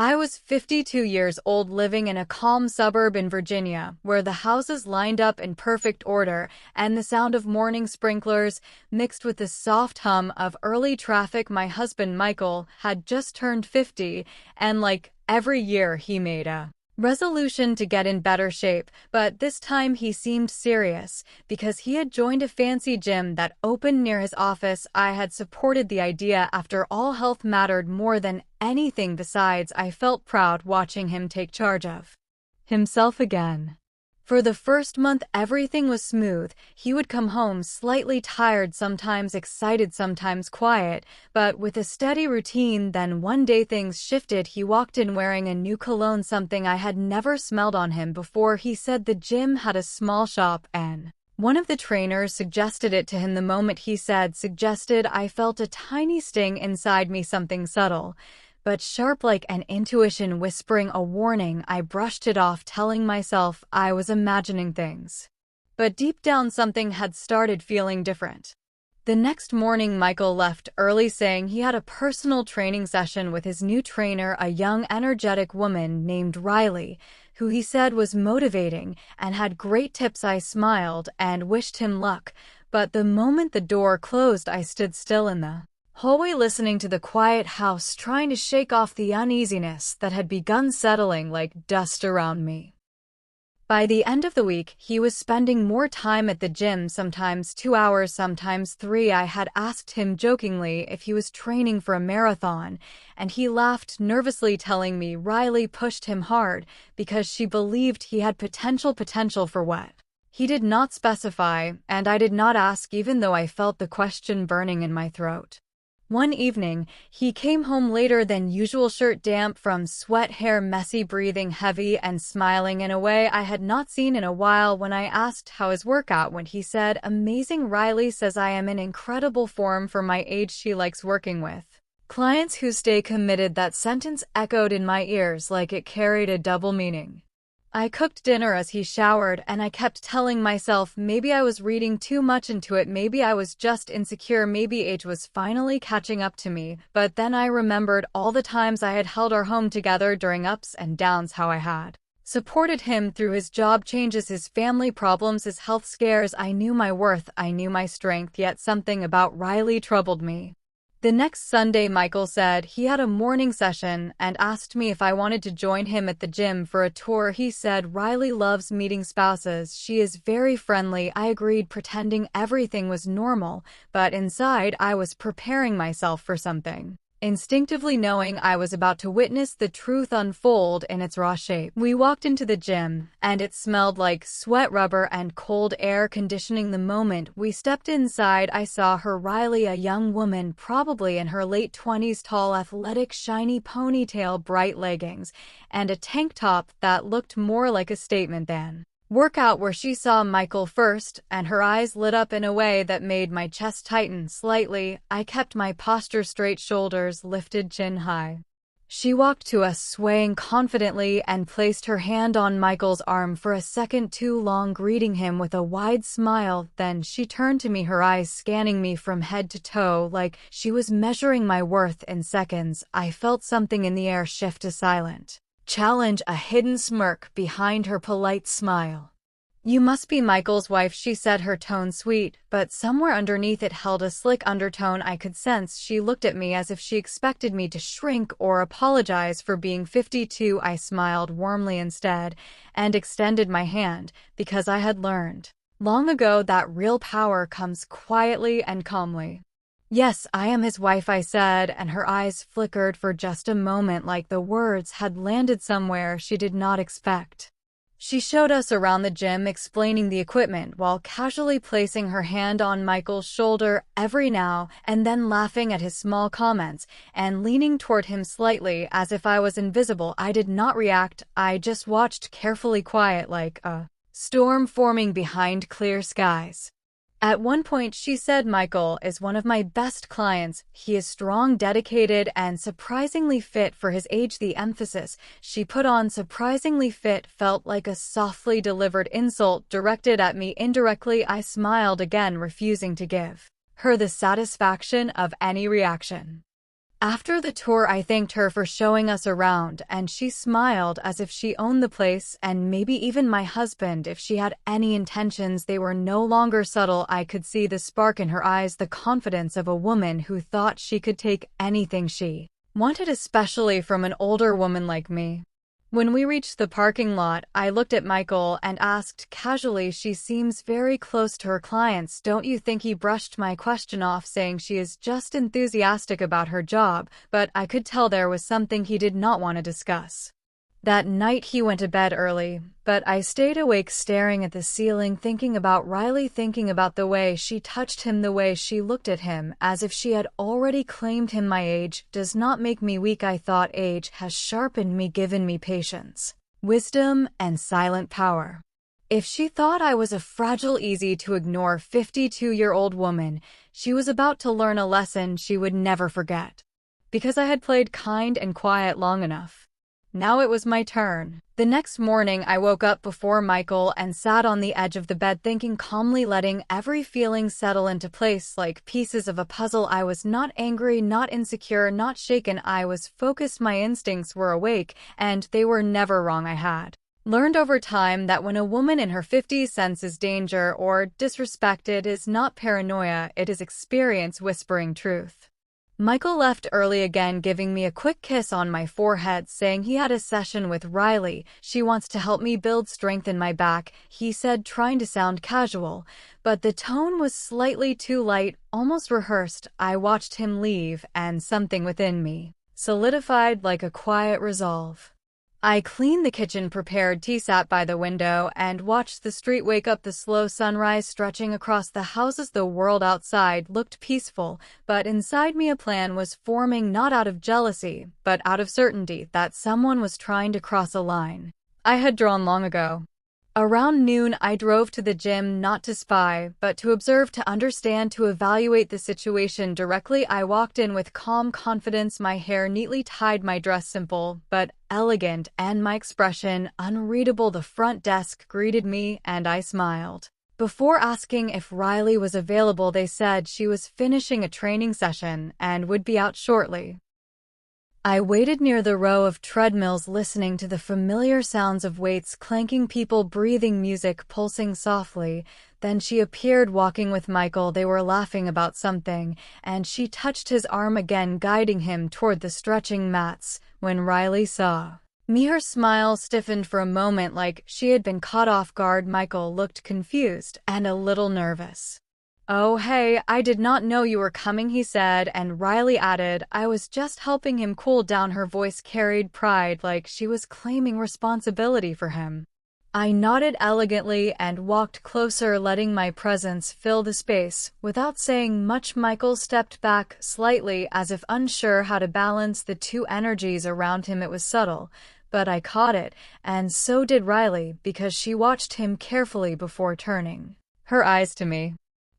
I was 52 years old living in a calm suburb in Virginia, where the houses lined up in perfect order, and the sound of morning sprinklers, mixed with the soft hum of early traffic. My husband Michael had just turned 50, and like every year he made a resolution to get in better shape, but this time he seemed serious, because he had joined a fancy gym that opened near his office. I had supported the idea. After all, health mattered more than anything. Besides, I felt proud watching him take charge of himself again. For the first month, everything was smooth. He would come home slightly tired, sometimes excited, sometimes quiet, but with a steady routine. Then one day things shifted. He walked in wearing a new cologne, something I had never smelled on him before. He said the gym had a small shop, and one of the trainers suggested it to him. The moment he said suggested, I felt a tiny sting inside me, something subtle but sharp, like an intuition whispering a warning. I brushed it off, telling myself I was imagining things. But deep down, something had started feeling different. The next morning, Michael left early, saying he had a personal training session with his new trainer, a young, energetic woman named Riley, who he said was motivating and had great tips. I smiled and wished him luck, but the moment the door closed, I stood still in the hallway, listening to the quiet house, trying to shake off the uneasiness that had begun settling like dust around me. By the end of the week, he was spending more time at the gym, sometimes 2 hours, sometimes 3. I had asked him jokingly if he was training for a marathon, and he laughed nervously, telling me Riley pushed him hard because she believed he had potential for what he did not specify, and I did not ask, even though I felt the question burning in my throat. One evening, he came home later than usual, shirt damp from sweat, hair messy, breathing heavy, and smiling in a way I had not seen in a while. When I asked how his workout went, he said, "Amazing. Riley says I am in incredible form for my age. She likes working with clients who stay committed." That sentence echoed in my ears like it carried a double meaning. I cooked dinner as he showered, and I kept telling myself maybe I was reading too much into it, maybe I was just insecure, maybe age was finally catching up to me. But then I remembered all the times I had held our home together during ups and downs, how I had supported him through his job changes, his family problems, his health scares. I knew my worth, I knew my strength, yet something about Riley troubled me. The next Sunday, Michael said he had a morning session and asked me if I wanted to join him at the gym for a tour. He said Riley loves meeting spouses. She is very friendly. I agreed, pretending everything was normal, but inside I was preparing myself for something, instinctively knowing I was about to witness the truth unfold in its raw shape. We walked into the gym, and it smelled like sweat, rubber, and cold air conditioning. The moment we stepped inside, I saw her, Riley, a young woman, probably in her late 20s, tall, athletic, shiny ponytail, bright leggings, and a tank top that looked more like a statement than workout, where she saw Michael first, and her eyes lit up in a way that made my chest tighten slightly. I kept my posture straight, shoulders lifted, chin high. She walked to us, swaying confidently, and placed her hand on Michael's arm for a second too long, greeting him with a wide smile. Then she turned to me, her eyes scanning me from head to toe like she was measuring my worth in seconds. I felt something in the air shift, a silent challenge, a hidden smirk behind her polite smile. "You must be Michael's wife," she said, her tone sweet, but somewhere underneath it held a slick undertone I could sense. She looked at me as if she expected me to shrink or apologize for being 52. I smiled warmly instead and extended my hand, because I had learned long ago that real power comes quietly and calmly. "Yes, I am his wife," I said, and her eyes flickered for just a moment, like the words had landed somewhere she did not expect. She showed us around the gym, explaining the equipment while casually placing her hand on Michael's shoulder every now and then, laughing at his small comments and leaning toward him slightly as if I was invisible. I did not react. I just watched, carefully, quiet, like a storm forming behind clear skies. At one point she said, "Michael is one of my best clients. He is strong, dedicated, and surprisingly fit for his age." The emphasis she put on "surprisingly fit" felt like a softly delivered insult directed at me indirectly. I smiled again, refusing to give her the satisfaction of any reaction. After the tour, I thanked her for showing us around, and she smiled as if she owned the place and maybe even my husband if she had any intentions. They were no longer subtle. I could see the spark in her eyes, the confidence of a woman who thought she could take anything she wanted, especially from an older woman like me. When we reached the parking lot, I looked at Michael and asked casually, "She seems very close to her clients, don't you think?" He brushed my question off, saying she is just enthusiastic about her job, but I could tell there was something he did not want to discuss. That night he went to bed early, but I stayed awake staring at the ceiling, thinking about Riley, thinking about the way she touched him, the way she looked at him, as if she had already claimed him. My age does not make me weak, I thought. Age has sharpened me, given me patience, wisdom, and silent power. If she thought I was a fragile, easy to ignore 52-year-old woman, she was about to learn a lesson she would never forget. Because I had played kind and quiet long enough. Now it was my turn. The next morning, I woke up before Michael and sat on the edge of the bed, thinking calmly, letting every feeling settle into place like pieces of a puzzle. I was not angry, not insecure, not shaken. I was focused. My instincts were awake, and they were never wrong. I had learned over time that when a woman in her 50s senses danger or disrespect, it is not paranoia, it is experience whispering truth. Michael left early again, giving me a quick kiss on my forehead, saying he had a session with Riley. "She wants to help me build strength in my back," he said, trying to sound casual, but the tone was slightly too light, almost rehearsed. I watched him leave, and something within me solidified like a quiet resolve. I cleaned the kitchen, prepared tea, sat by the window, and watched the street wake up, the slow sunrise stretching across the houses. The world outside looked peaceful, but inside me a plan was forming, not out of jealousy, but out of certainty that someone was trying to cross a line I had drawn long ago. Around noon, I drove to the gym, not to spy, but to observe, to understand, to evaluate the situation directly. I walked in with calm confidence, my hair neatly tied, my dress simple but elegant, and my expression unreadable. The front desk greeted me, and I smiled. Before asking if Riley was available, they said she was finishing a training session and would be out shortly. I waited near the row of treadmills, listening to the familiar sounds of weights clanking, people breathing, music pulsing softly. Then she appeared, walking with Michael. They were laughing about something, and she touched his arm again, guiding him toward the stretching mats. When Riley saw me, her smile stiffened for a moment, like she had been caught off guard. Michael looked confused and a little nervous. "Oh, hey, I did not know you were coming," he said, and Riley added, "I was just helping him cool down." Her voice carried pride, like she was claiming responsibility for him. I nodded elegantly and walked closer, letting my presence fill the space. Without saying much, Michael stepped back slightly, as if unsure how to balance the two energies around him. It was subtle, but I caught it, and so did Riley, because she watched him carefully before turning her eyes to me.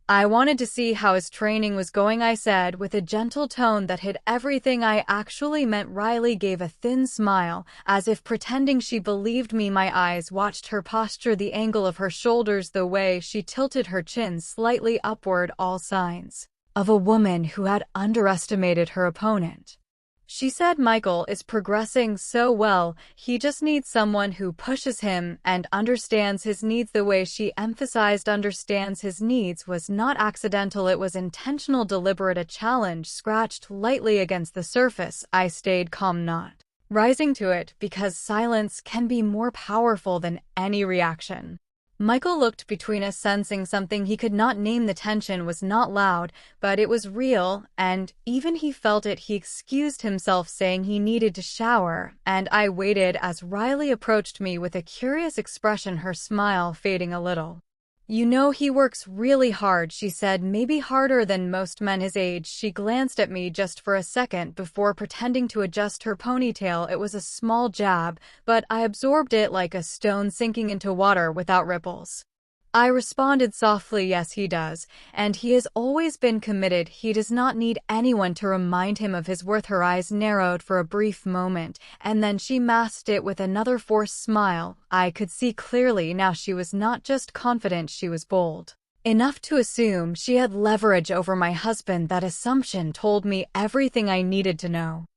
"I wanted to see how his training was going," I said, with a gentle tone that hid everything I actually meant. Riley gave a thin smile, as if pretending she believed me. My eyes watched her posture, the angle of her shoulders, the way she tilted her chin slightly upward, all signs of a woman who had underestimated her opponent. She said, "Michael is progressing so well, he just needs someone who pushes him and understands his needs." The way she emphasized understands his needs was not accidental, it was intentional, deliberate. A challenge scratched lightly against the surface. I stayed calm, not rising to it, because silence can be more powerful than any reaction. Michael looked between us, sensing something he could not name. The tension was not loud, but it was real, and even he felt it. He excused himself, saying he needed to shower, and I waited as Riley approached me with a curious expression, her smile fading a little. "You know, he works really hard," she said, "maybe harder than most men his age." She glanced at me just for a second before pretending to adjust her ponytail. It was a small jab, but I absorbed it like a stone sinking into water without ripples. I responded softly, "Yes, he does, and he has always been committed. He does not need anyone to remind him of his worth." Her eyes narrowed for a brief moment, and then she masked it with another forced smile. I could see clearly now she was not just confident, she was bold. Enough to assume she had leverage over my husband. That assumption told me everything I needed to know.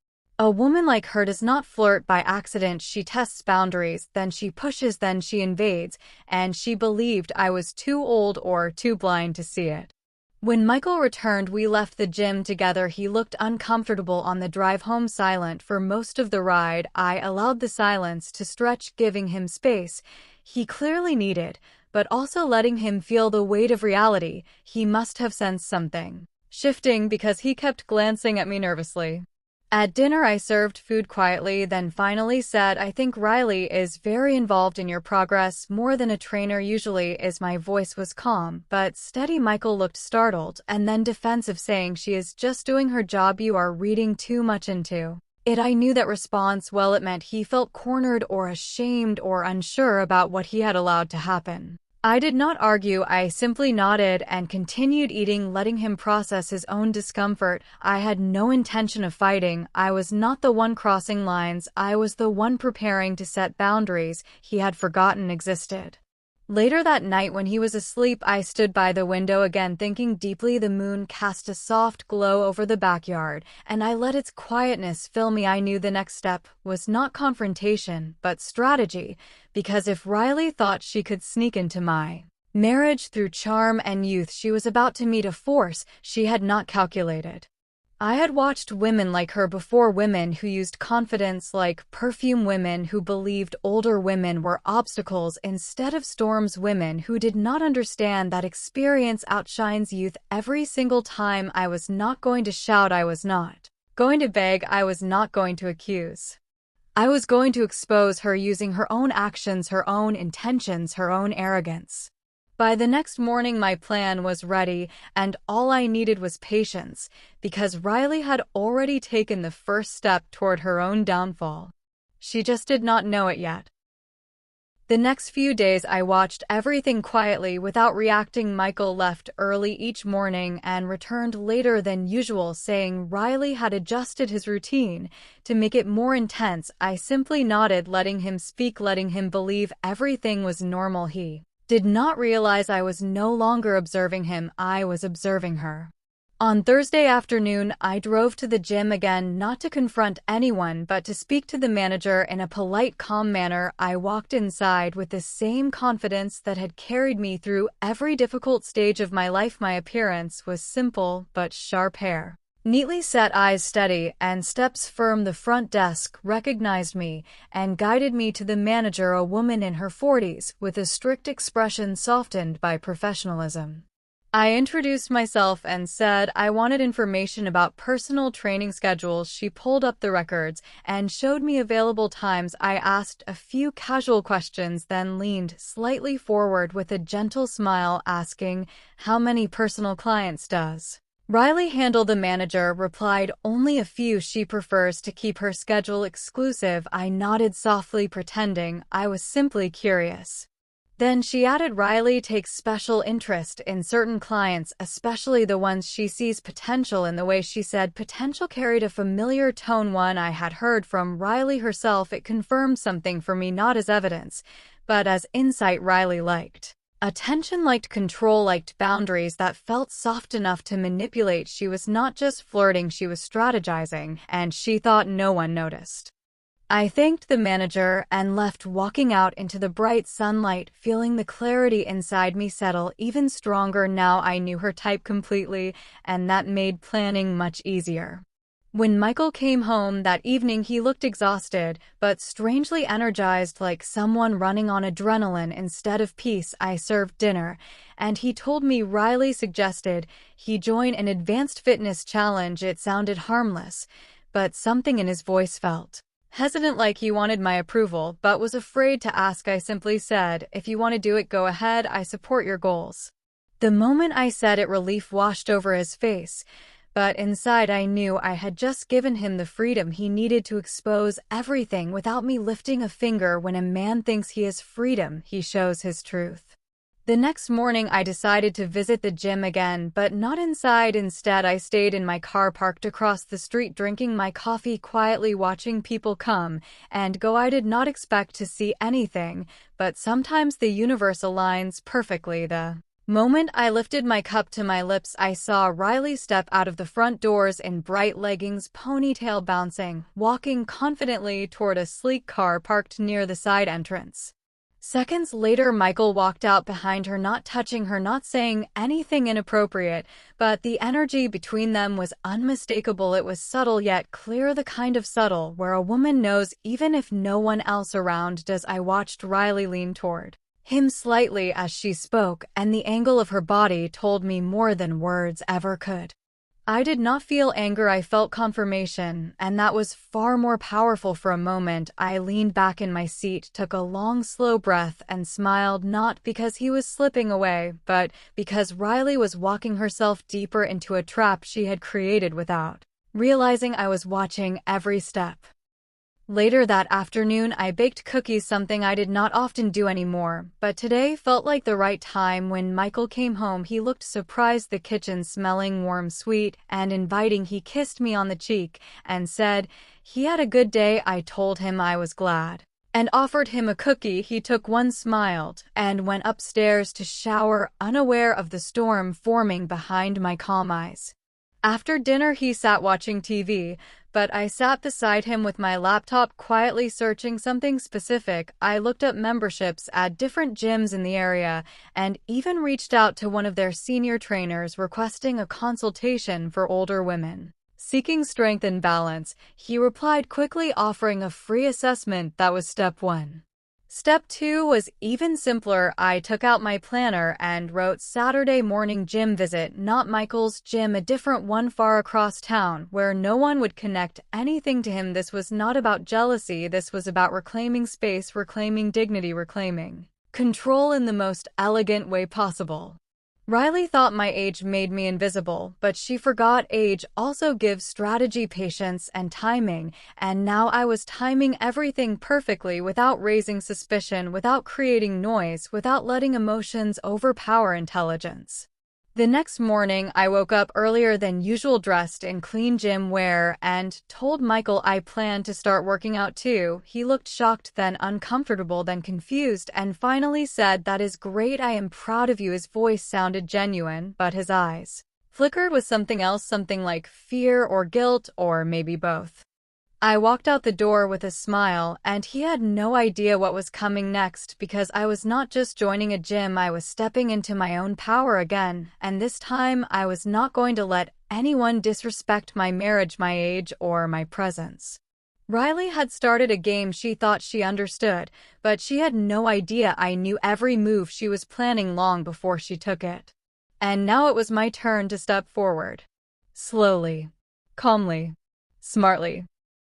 A woman like her does not flirt by accident. She tests boundaries, then she pushes, then she invades, and she believed I was too old or too blind to see it. When Michael returned, we left the gym together. He looked uncomfortable on the drive home, silent for most of the ride. I allowed the silence to stretch, giving him space he clearly needed, but also letting him feel the weight of reality. He must have sensed something shifting because he kept glancing at me nervously. At dinner, I served food quietly, then finally said, "I think Riley is very involved in your progress, more than a trainer usually is." My voice was calm, but steady. Michael looked startled, and then defensive, saying, "She is just doing her job. You are reading too much into it." I knew that response well. It meant he felt cornered or ashamed or unsure about what he had allowed to happen. I did not argue. I simply nodded and continued eating, letting him process his own discomfort. I had no intention of fighting. I was not the one crossing lines. I was the one preparing to set boundaries he had forgotten existed. Later that night, when he was asleep, I stood by the window again, thinking deeply. The moon cast a soft glow over the backyard, and I let its quietness fill me. I knew the next step was not confrontation, but strategy, because if Riley thought she could sneak into my marriage through charm and youth, she was about to meet a force she had not calculated. I had watched women like her before, women who used confidence like perfume, women who believed older women were obstacles instead of storms, women who did not understand that experience outshines youth every single time. I was not going to shout. I was not going to beg. I was not going to accuse. I was going to expose her using her own actions, her own intentions, her own arrogance. By the next morning, my plan was ready, and all I needed was patience, because Riley had already taken the first step toward her own downfall. She just did not know it yet. The next few days, I watched everything quietly without reacting. Michael left early each morning and returned later than usual, saying Riley had adjusted his routine to make it more intense. I simply nodded, letting him speak, letting him believe everything was normal. He did not realize I was no longer observing him. I was observing her. On Thursday afternoon, I drove to the gym again, not to confront anyone, but to speak to the manager in a polite, calm manner. I walked inside with the same confidence that had carried me through every difficult stage of my life. My appearance was simple but sharp: hair neatly set, eyes steady, and steps firm. The front desk recognized me and guided me to the manager, a woman in her 40s, with a strict expression softened by professionalism. I introduced myself and said I wanted information about personal training schedules. She pulled up the records and showed me available times. I asked a few casual questions, then leaned slightly forward with a gentle smile, asking, "How many personal clients does Riley handle?" The manager replied, "Only a few. She prefers to keep her schedule exclusive." I nodded softly, pretending I was simply curious. Then she added, "Riley takes special interest in certain clients, especially the ones she sees potential in." The way she said potential carried a familiar tone, one I had heard from Riley herself. It confirmed something for me, not as evidence, but as insight. Riley liked attention, liked control, liked boundaries that felt soft enough to manipulate. She was not just flirting, she was strategizing, and she thought no one noticed. I thanked the manager and left, walking out into the bright sunlight, feeling the clarity inside me settle even stronger. Now I knew her type completely, and that made planning much easier. When Michael came home that evening, he looked exhausted, but strangely energized, like someone running on adrenaline instead of peace. I served dinner, and he told me Riley suggested he join an advanced fitness challenge. It sounded harmless, but something in his voice felt hesitant, like he wanted my approval, but was afraid to ask. I simply said, "If you want to do it, go ahead. I support your goals." The moment I said it, relief washed over his face, but inside I knew I had just given him the freedom he needed to expose everything without me lifting a finger. When a man thinks he has freedom, he shows his truth. The next morning, I decided to visit the gym again, but not inside. Instead, I stayed in my car parked across the street, drinking my coffee quietly, watching people come and go. I did not expect to see anything, but sometimes the universe aligns perfectly. The Moment I lifted my cup to my lips, I saw Riley step out of the front doors in bright leggings, ponytail bouncing, walking confidently toward a sleek car parked near the side entrance. Seconds later, Michael walked out behind her, not touching her, not saying anything inappropriate, but the energy between them was unmistakable. It was subtle yet clear, the kind of subtle where a woman knows even if no one else around does. I watched Riley lean toward him slightly as she spoke, and the angle of her body told me more than words ever could. I did not feel anger, I felt confirmation, and that was far more powerful. For a moment, I leaned back in my seat, took a long, slow breath, and smiled, not because he was slipping away, but because Riley was walking herself deeper into a trap she had created without realizing I was watching every step. Later that afternoon, I baked cookies, something I did not often do anymore, but today felt like the right time. When Michael came home, he looked surprised, the kitchen smelling warm, sweet, and inviting. He kissed me on the cheek and said he had a good day. I told him I was glad and offered him a cookie. He took one, smiled, and went upstairs to shower, unaware of the storm forming behind my calm eyes. After dinner, he sat watching TV, but I sat beside him with my laptop, quietly searching something specific. I looked up memberships at different gyms in the area and even reached out to one of their senior trainers requesting a consultation for older women seeking strength and balance. He replied quickly, offering a free assessment. That was step 1. Step 2 was even simpler. I took out my planner and wrote Saturday morning gym visit, not Michael's gym, a different one far across town where no one would connect anything to him. This was not about jealousy. This was about reclaiming space, reclaiming dignity, reclaiming control in the most elegant way possible. Riley thought my age made me invisible, but she forgot age also gives strategy, patience, and timing, and now I was timing everything perfectly without raising suspicion, without creating noise, without letting emotions overpower intelligence. The next morning, I woke up earlier than usual, dressed in clean gym wear, and told Michael I planned to start working out too. He looked shocked, then uncomfortable, then confused, and finally said, "That is great, I am proud of you." His voice sounded genuine, but his eyes flickered with something else, something like fear or guilt, or maybe both. I walked out the door with a smile, and he had no idea what was coming next, because I was not just joining a gym, I was stepping into my own power again, and this time I was not going to let anyone disrespect my marriage, my age, or my presence. Riley had started a game she thought she understood, but she had no idea I knew every move she was planning long before she took it. And now it was my turn to step forward. Slowly, calmly, smartly.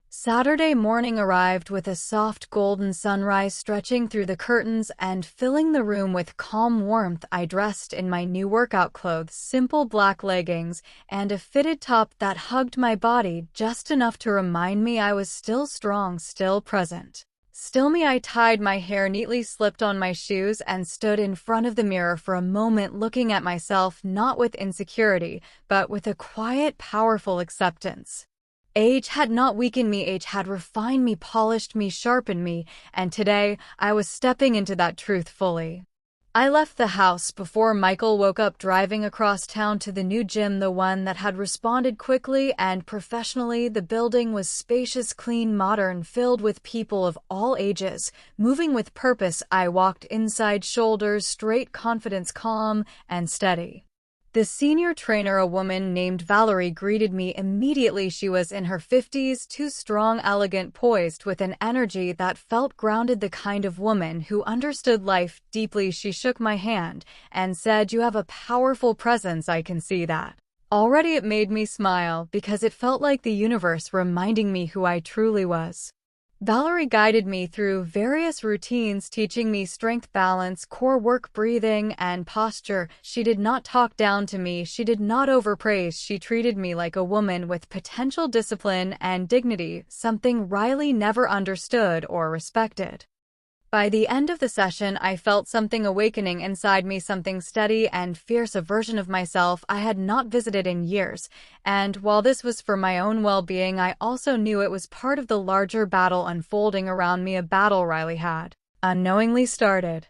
Saturday morning arrived with a soft golden sunrise stretching through the curtains and filling the room with calm warmth. I dressed in my new workout clothes, simple black leggings, and a fitted top that hugged my body just enough to remind me I was still strong, still present. Still me. I tied my hair neatly, slipped on my shoes, and stood in front of the mirror for a moment, looking at myself not with insecurity, but with a quiet, powerful acceptance. Age had not weakened me, age had refined me, polished me, sharpened me, and today I was stepping into that truth fully. I left the house before Michael woke up, driving across town to the new gym, the one that had responded quickly and professionally. The building was spacious, clean, modern, filled with people of all ages, moving with purpose. I walked inside, shoulders straight, confidence calm and steady. The senior trainer, a woman named Valerie, greeted me immediately. She was in her 50s, too strong, elegant, poised with an energy that felt grounded, the kind of woman who understood life deeply. She shook my hand and said, "You have a powerful presence, I can see that." Already it made me smile because it felt like the universe reminding me who I truly was. Valerie guided me through various routines, teaching me strength, balance, core work, breathing, and posture. She did not talk down to me. She did not overpraise. She treated me like a woman with potential, discipline, and dignity, something Riley never understood or respected. By the end of the session, I felt something awakening inside me, something steady and fierce, a version of myself I had not visited in years. And while this was for my own well-being, I also knew it was part of the larger battle unfolding around me, a battle Riley had unknowingly started.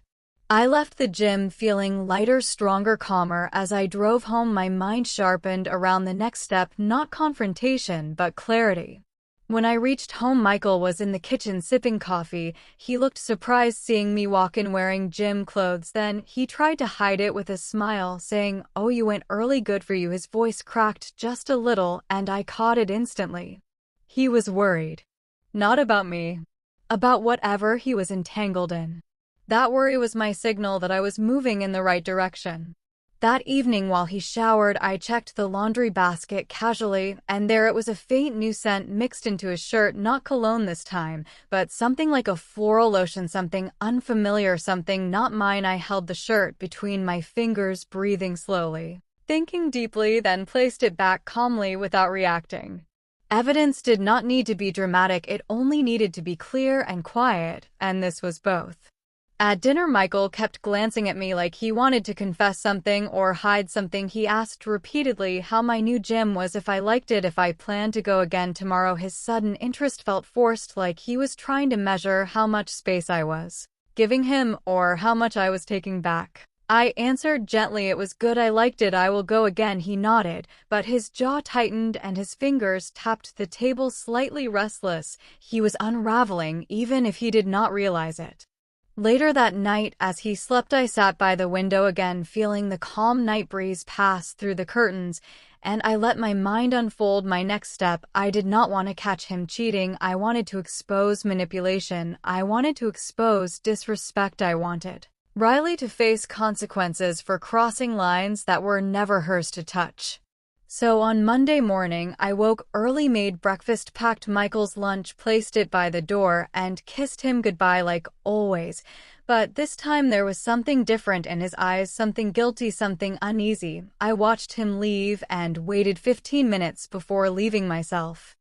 I left the gym feeling lighter, stronger, calmer. As I drove home, my mind sharpened around the next step, not confrontation, but clarity. When I reached home, Michael was in the kitchen sipping coffee. He looked surprised seeing me walk in wearing gym clothes. Then he tried to hide it with a smile, saying, "Oh, you went early, good for you." His voice cracked just a little, and I caught it instantly. He was worried. Not about me. About whatever he was entangled in. That worry was my signal that I was moving in the right direction. That evening while he showered, I checked the laundry basket casually, and there it was, a faint new scent mixed into his shirt, not cologne this time, but something like a floral lotion, something unfamiliar, something not mine. I held the shirt between my fingers, breathing slowly, thinking deeply, then placed it back calmly without reacting. Evidence did not need to be dramatic, it only needed to be clear and quiet, and this was both. At dinner, Michael kept glancing at me like he wanted to confess something or hide something. He asked repeatedly how my new gym was, if I liked it, if I planned to go again tomorrow. His sudden interest felt forced, like he was trying to measure how much space I was giving him or how much I was taking back. I answered gently, "It was good, I liked it, I will go again." He nodded, but his jaw tightened and his fingers tapped the table, slightly restless. He was unraveling, even if he did not realize it. Later that night, as he slept, I sat by the window again, feeling the calm night breeze pass through the curtains, and I let my mind unfold my next step. I did not want to catch him cheating. I wanted to expose manipulation. I wanted to expose disrespect. I wanted Riley to face consequences for crossing lines that were never hers to touch. So on Monday morning, I woke early, made breakfast, packed Michael's lunch, placed it by the door, and kissed him goodbye like always. But this time there was something different in his eyes, something guilty, something uneasy. I watched him leave and waited 15 minutes before leaving myself.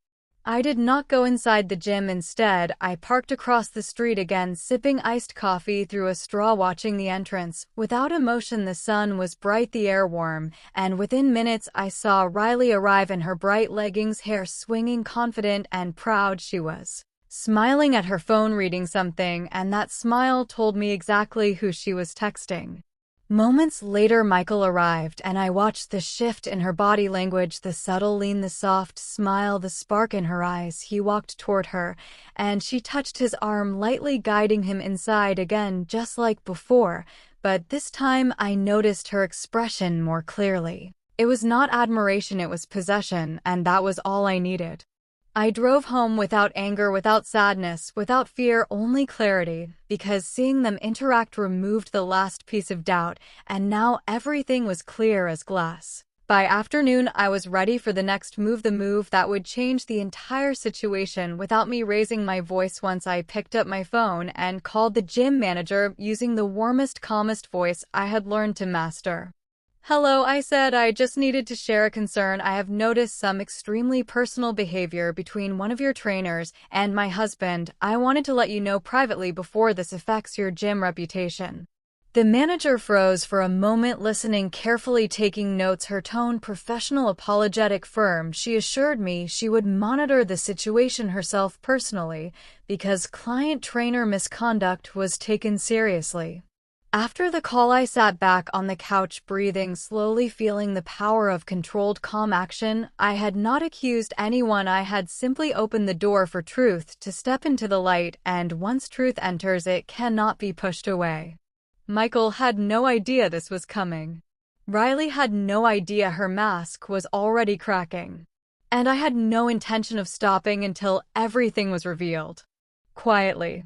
I did not go inside the gym. Instead, I parked across the street again, sipping iced coffee through a straw, watching the entrance. Without emotion, the sun was bright, the air warm, and within minutes I saw Riley arrive in her bright leggings, hair swinging, confident and proud. She was smiling at her phone, reading something, and that smile told me exactly who she was texting. Moments later, Michael arrived, and I watched the shift in her body language, the subtle lean, the soft smile, the spark in her eyes. He walked toward her, and she touched his arm lightly, guiding him inside again, just like before. But this time, I noticed her expression more clearly. It was not admiration, it was possession, and that was all I needed. I drove home without anger, without sadness, without fear, only clarity, because seeing them interact removed the last piece of doubt, and now everything was clear as glass. By afternoon, I was ready for the next move, the move that would change the entire situation without me raising my voice. Once I picked up my phone and called the gym manager, using the warmest, calmest voice I had learned to master. "Hello," I said. "I just needed to share a concern. I have noticed some extremely personal behavior between one of your trainers and my husband. I wanted to let you know privately before this affects your gym reputation." The manager froze for a moment, listening carefully, taking notes, her tone professional, apologetic, firm. She assured me she would monitor the situation herself personally, because client-trainer misconduct was taken seriously. After the call, I sat back on the couch, breathing slowly, feeling the power of controlled, calm action. I had not accused anyone, I had simply opened the door for truth to step into the light, and once truth enters, it cannot be pushed away. Michael had no idea this was coming. Riley had no idea her mask was already cracking. And I had no intention of stopping until everything was revealed. Quietly.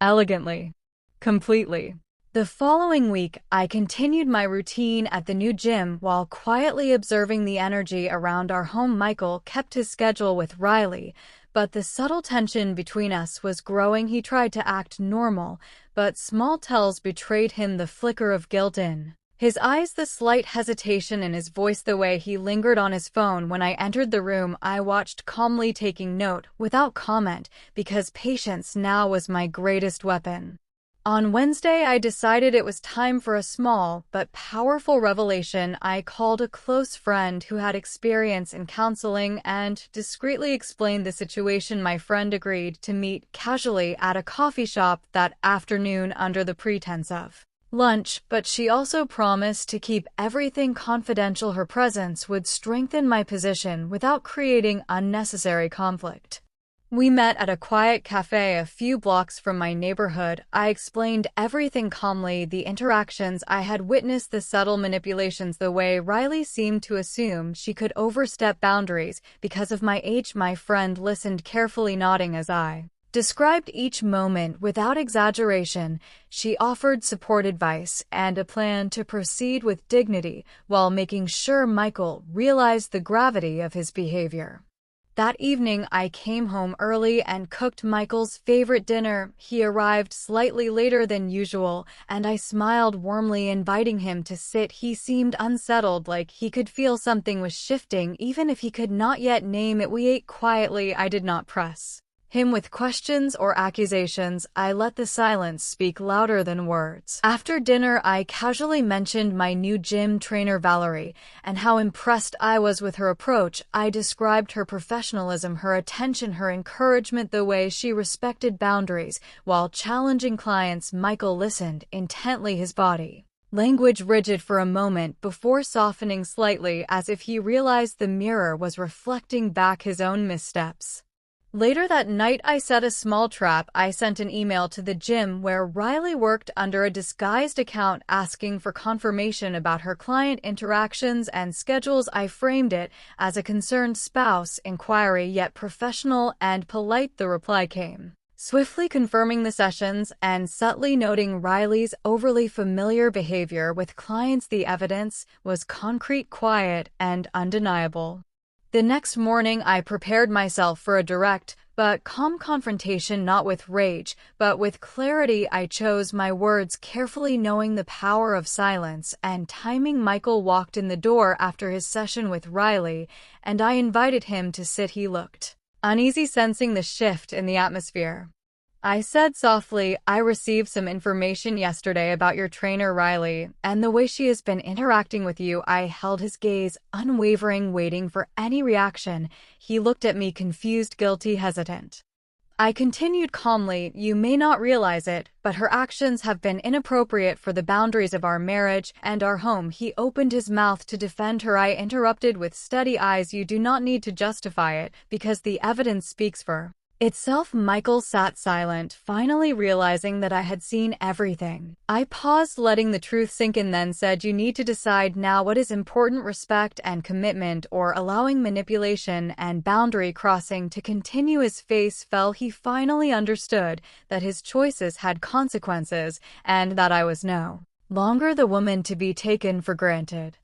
Elegantly. Completely. The following week, I continued my routine at the new gym while quietly observing the energy around our home. Michael kept his schedule with Riley, but the subtle tension between us was growing. He tried to act normal, but small tells betrayed him, the flicker of guilt in his eyes, the slight hesitation in his voice, the way he lingered on his phone. When I entered the room, I watched calmly, taking note, without comment, because patience now was my greatest weapon. On Wednesday, I decided it was time for a small but powerful revelation. I called a close friend who had experience in counseling and discreetly explained the situation. My friend agreed to meet casually at a coffee shop that afternoon under the pretense of lunch, but she also promised to keep everything confidential. Her presence would strengthen my position without creating unnecessary conflict. We met at a quiet cafe a few blocks from my neighborhood. I explained everything calmly, the interactions I had witnessed, the subtle manipulations, the way Riley seemed to assume she could overstep boundaries because of my age. My friend listened carefully, nodding as I described each moment without exaggeration. She offered support, advice, and a plan to proceed with dignity while making sure Michael realized the gravity of his behavior. That evening, I came home early and cooked Michael's favorite dinner. He arrived slightly later than usual, and I smiled warmly, inviting him to sit. He seemed unsettled, like he could feel something was shifting, even if he could not yet name it. We ate quietly. I did not press him with questions or accusations. I let the silence speak louder than words. After dinner, I casually mentioned my new gym trainer, Valerie, and how impressed I was with her approach. I described her professionalism, her attention, her encouragement, the way she respected boundaries while challenging clients. Michael listened intently, his body language rigid for a moment before softening slightly, as if he realized the mirror was reflecting back his own missteps. Later that night, I set a small trap. I sent an email to the gym where Riley worked under a disguised account, asking for confirmation about her client interactions and schedules. I framed it as a concerned spouse inquiry, yet professional and polite. The reply came swiftly, confirming the sessions and subtly noting Riley's overly familiar behavior with clients. The evidence was concrete, quiet, and undeniable. The next morning, I prepared myself for a direct but calm confrontation, not with rage, but with clarity. I chose my words carefully, knowing the power of silence and timing. Michael walked in the door after his session with Riley, and I invited him to sit. He looked uneasy, sensing the shift in the atmosphere. I said softly, "I received some information yesterday about your trainer Riley, and the way she has been interacting with you." I held his gaze, unwavering, waiting for any reaction. He looked at me, confused, guilty, hesitant. I continued calmly, "You may not realize it, but her actions have been inappropriate for the boundaries of our marriage and our home." He opened his mouth to defend her. I interrupted with steady eyes, "You do not need to justify it, because the evidence speaks for itself." Michael sat silent, finally realizing that I had seen everything. I paused, letting the truth sink in, then said, "You need to decide now what is important, respect and commitment, or allowing manipulation and boundary crossing to continue." His face fell. He finally understood that his choices had consequences, and that I was no longer the woman to be taken for granted.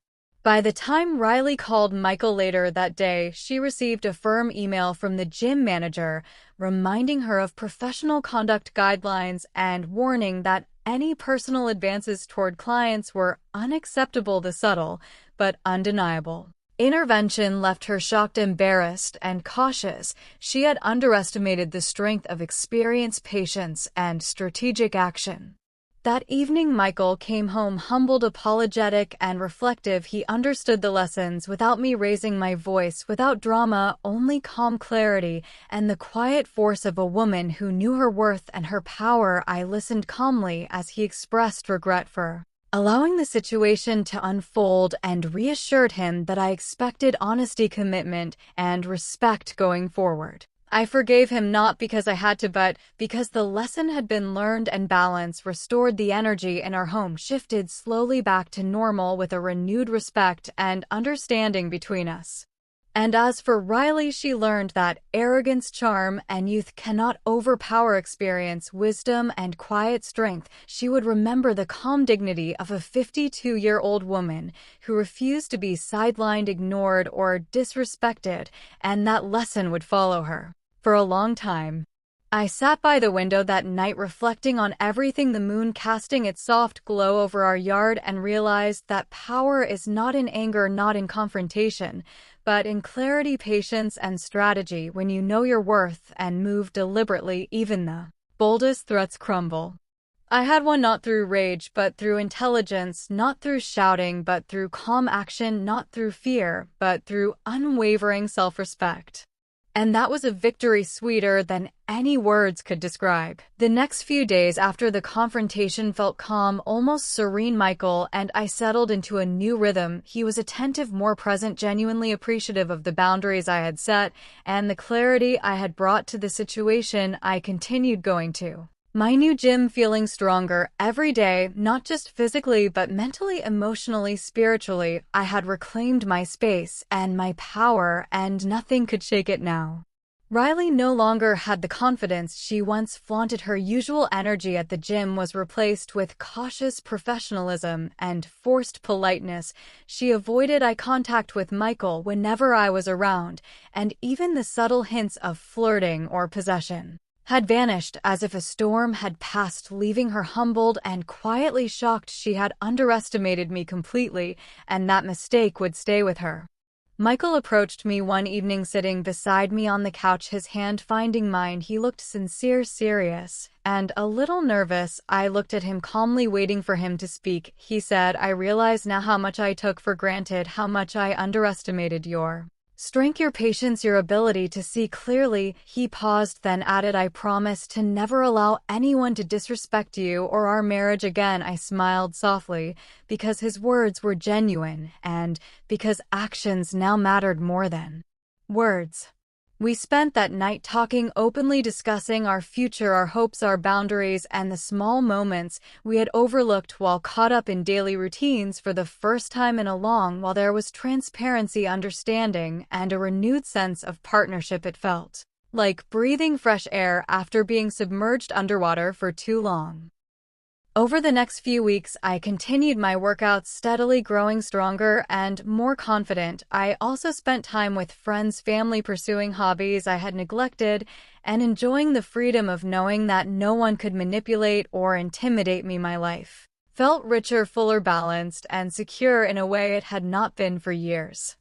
By the time Riley called Michael later that day, she received a firm email from the gym manager reminding her of professional conduct guidelines and warning that any personal advances toward clients were unacceptable. The subtle but undeniable intervention left her shocked, embarrassed, and cautious. She had underestimated the strength of experience, patience, and strategic action. That evening, Michael came home humbled, apologetic, and reflective. He understood the lessons without me raising my voice, without drama, only calm clarity and the quiet force of a woman who knew her worth and her power. I listened calmly as he expressed regret for allowing the situation to unfold and reassured him that I expected honesty, commitment, and respect going forward. I forgave him, not because I had to, but because the lesson had been learned, and balance restored. The energy in our home shifted slowly back to normal, with a renewed respect and understanding between us. And as for Riley, she learned that arrogance, charm, and youth cannot overpower experience, wisdom, and quiet strength. She would remember the calm dignity of a 52-year-old woman who refused to be sidelined, ignored, or disrespected, and that lesson would follow her for a long time. I sat by the window that night, reflecting on everything, the moon casting its soft glow over our yard, and realized that power is not in anger, not in confrontation, but in clarity, patience, and strategy. When you know your worth and move deliberately, even the boldest threats crumble. I had won not through rage, but through intelligence, not through shouting, but through calm action, not through fear, but through unwavering self-respect. And that was a victory sweeter than any words could describe. The next few days after the confrontation felt calm, almost serene. Michael and I settled into a new rhythm. He was attentive, more present, genuinely appreciative of the boundaries I had set and the clarity I had brought to the situation. I continued going to my new gym, feeling stronger every day, not just physically, but mentally, emotionally, spiritually. I had reclaimed my space and my power, and nothing could shake it now. Riley no longer had the confidence she once flaunted. Her usual energy at the gym was replaced with cautious professionalism and forced politeness. She avoided eye contact with Michael whenever I was around, and even the subtle hints of flirting or possession had vanished as if a storm had passed, leaving her humbled and quietly shocked. She had underestimated me completely, and that mistake would stay with her. Michael approached me one evening, sitting beside me on the couch, his hand finding mine. He looked sincere, serious, and a little nervous. I looked at him calmly, waiting for him to speak. He said, "I realize now how much I took for granted, how much I underestimated your strength, your patience, your ability to see clearly." He paused, then added, "I promise to never allow anyone to disrespect you or our marriage again." I smiled softly, because his words were genuine, and because actions now mattered more than words. We spent that night talking openly, discussing our future, our hopes, our boundaries, and the small moments we had overlooked while caught up in daily routines. For the first time in a long while, there was transparency, understanding, and a renewed sense of partnership. It felt like breathing fresh air after being submerged underwater for too long. Over the next few weeks, I continued my workouts, steadily growing stronger and more confident. I also spent time with friends, family, pursuing hobbies I had neglected, and enjoying the freedom of knowing that no one could manipulate or intimidate me. My life felt richer, fuller, balanced, and secure in a way it had not been for years.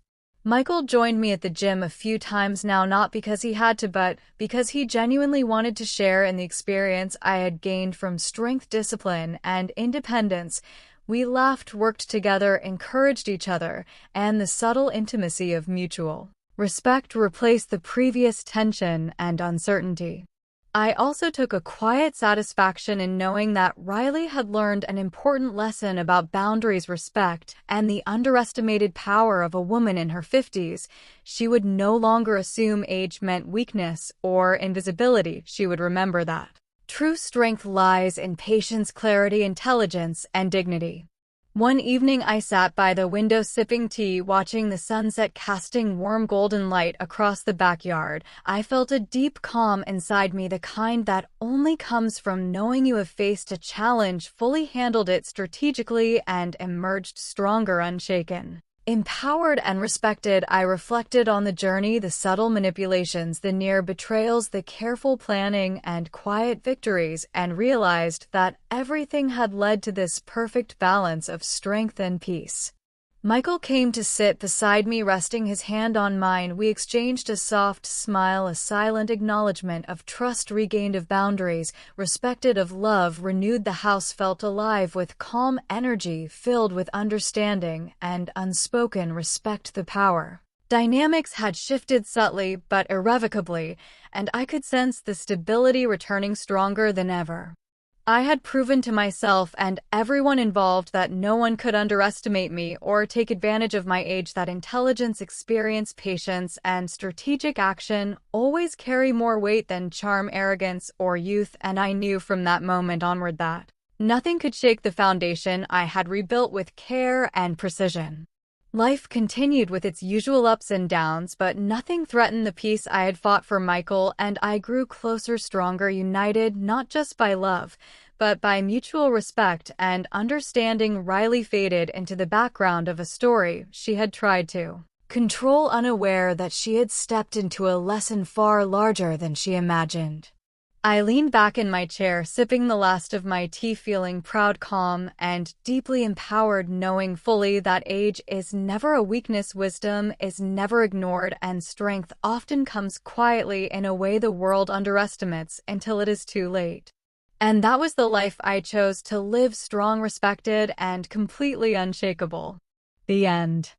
Michael joined me at the gym a few times now, not because he had to, but because he genuinely wanted to share in the experience I had gained from strength, discipline, and independence. We laughed, worked together, encouraged each other, and the subtle intimacy of mutual respect replaced the previous tension and uncertainty. I also took a quiet satisfaction in knowing that Riley had learned an important lesson about boundaries, respect, and the underestimated power of a woman in her 50s. She would no longer assume age meant weakness or invisibility. She would remember that true strength lies in patience, clarity, intelligence, and dignity. One evening, I sat by the window sipping tea, watching the sunset casting warm golden light across the backyard. I felt a deep calm inside me, the kind that only comes from knowing you have faced a challenge, fully handled it strategically, and emerged stronger, unshaken, empowered, and respected. I reflected on the journey, the subtle manipulations, the near betrayals, the careful planning, and quiet victories, and realized that everything had led to this perfect balance of strength and peace. Michael came to sit beside me, resting his hand on mine. We exchanged a soft smile, a silent acknowledgement of trust regained, of boundaries respected, of love renewed. The house felt alive with calm energy, filled with understanding and unspoken respect. The power dynamics had shifted subtly but irrevocably, and I could sense the stability returning, stronger than ever. I had proven to myself and everyone involved that no one could underestimate me or take advantage of my age, that intelligence, experience, patience, and strategic action always carry more weight than charm, arrogance, or youth, and I knew from that moment onward that nothing could shake the foundation I had rebuilt with care and precision. Life continued with its usual ups and downs, but nothing threatened the peace I had fought for. Michael and I grew closer, stronger, united not just by love, but by mutual respect and understanding. Riley faded into the background of a story she had tried to control, unaware that she had stepped into a lesson far larger than she imagined. I leaned back in my chair, sipping the last of my tea, feeling proud, calm, and deeply empowered, knowing fully that age is never a weakness, wisdom is never ignored, and strength often comes quietly in a way the world underestimates until it is too late. And that was the life I chose to live, strong, respected, and completely unshakable. The end.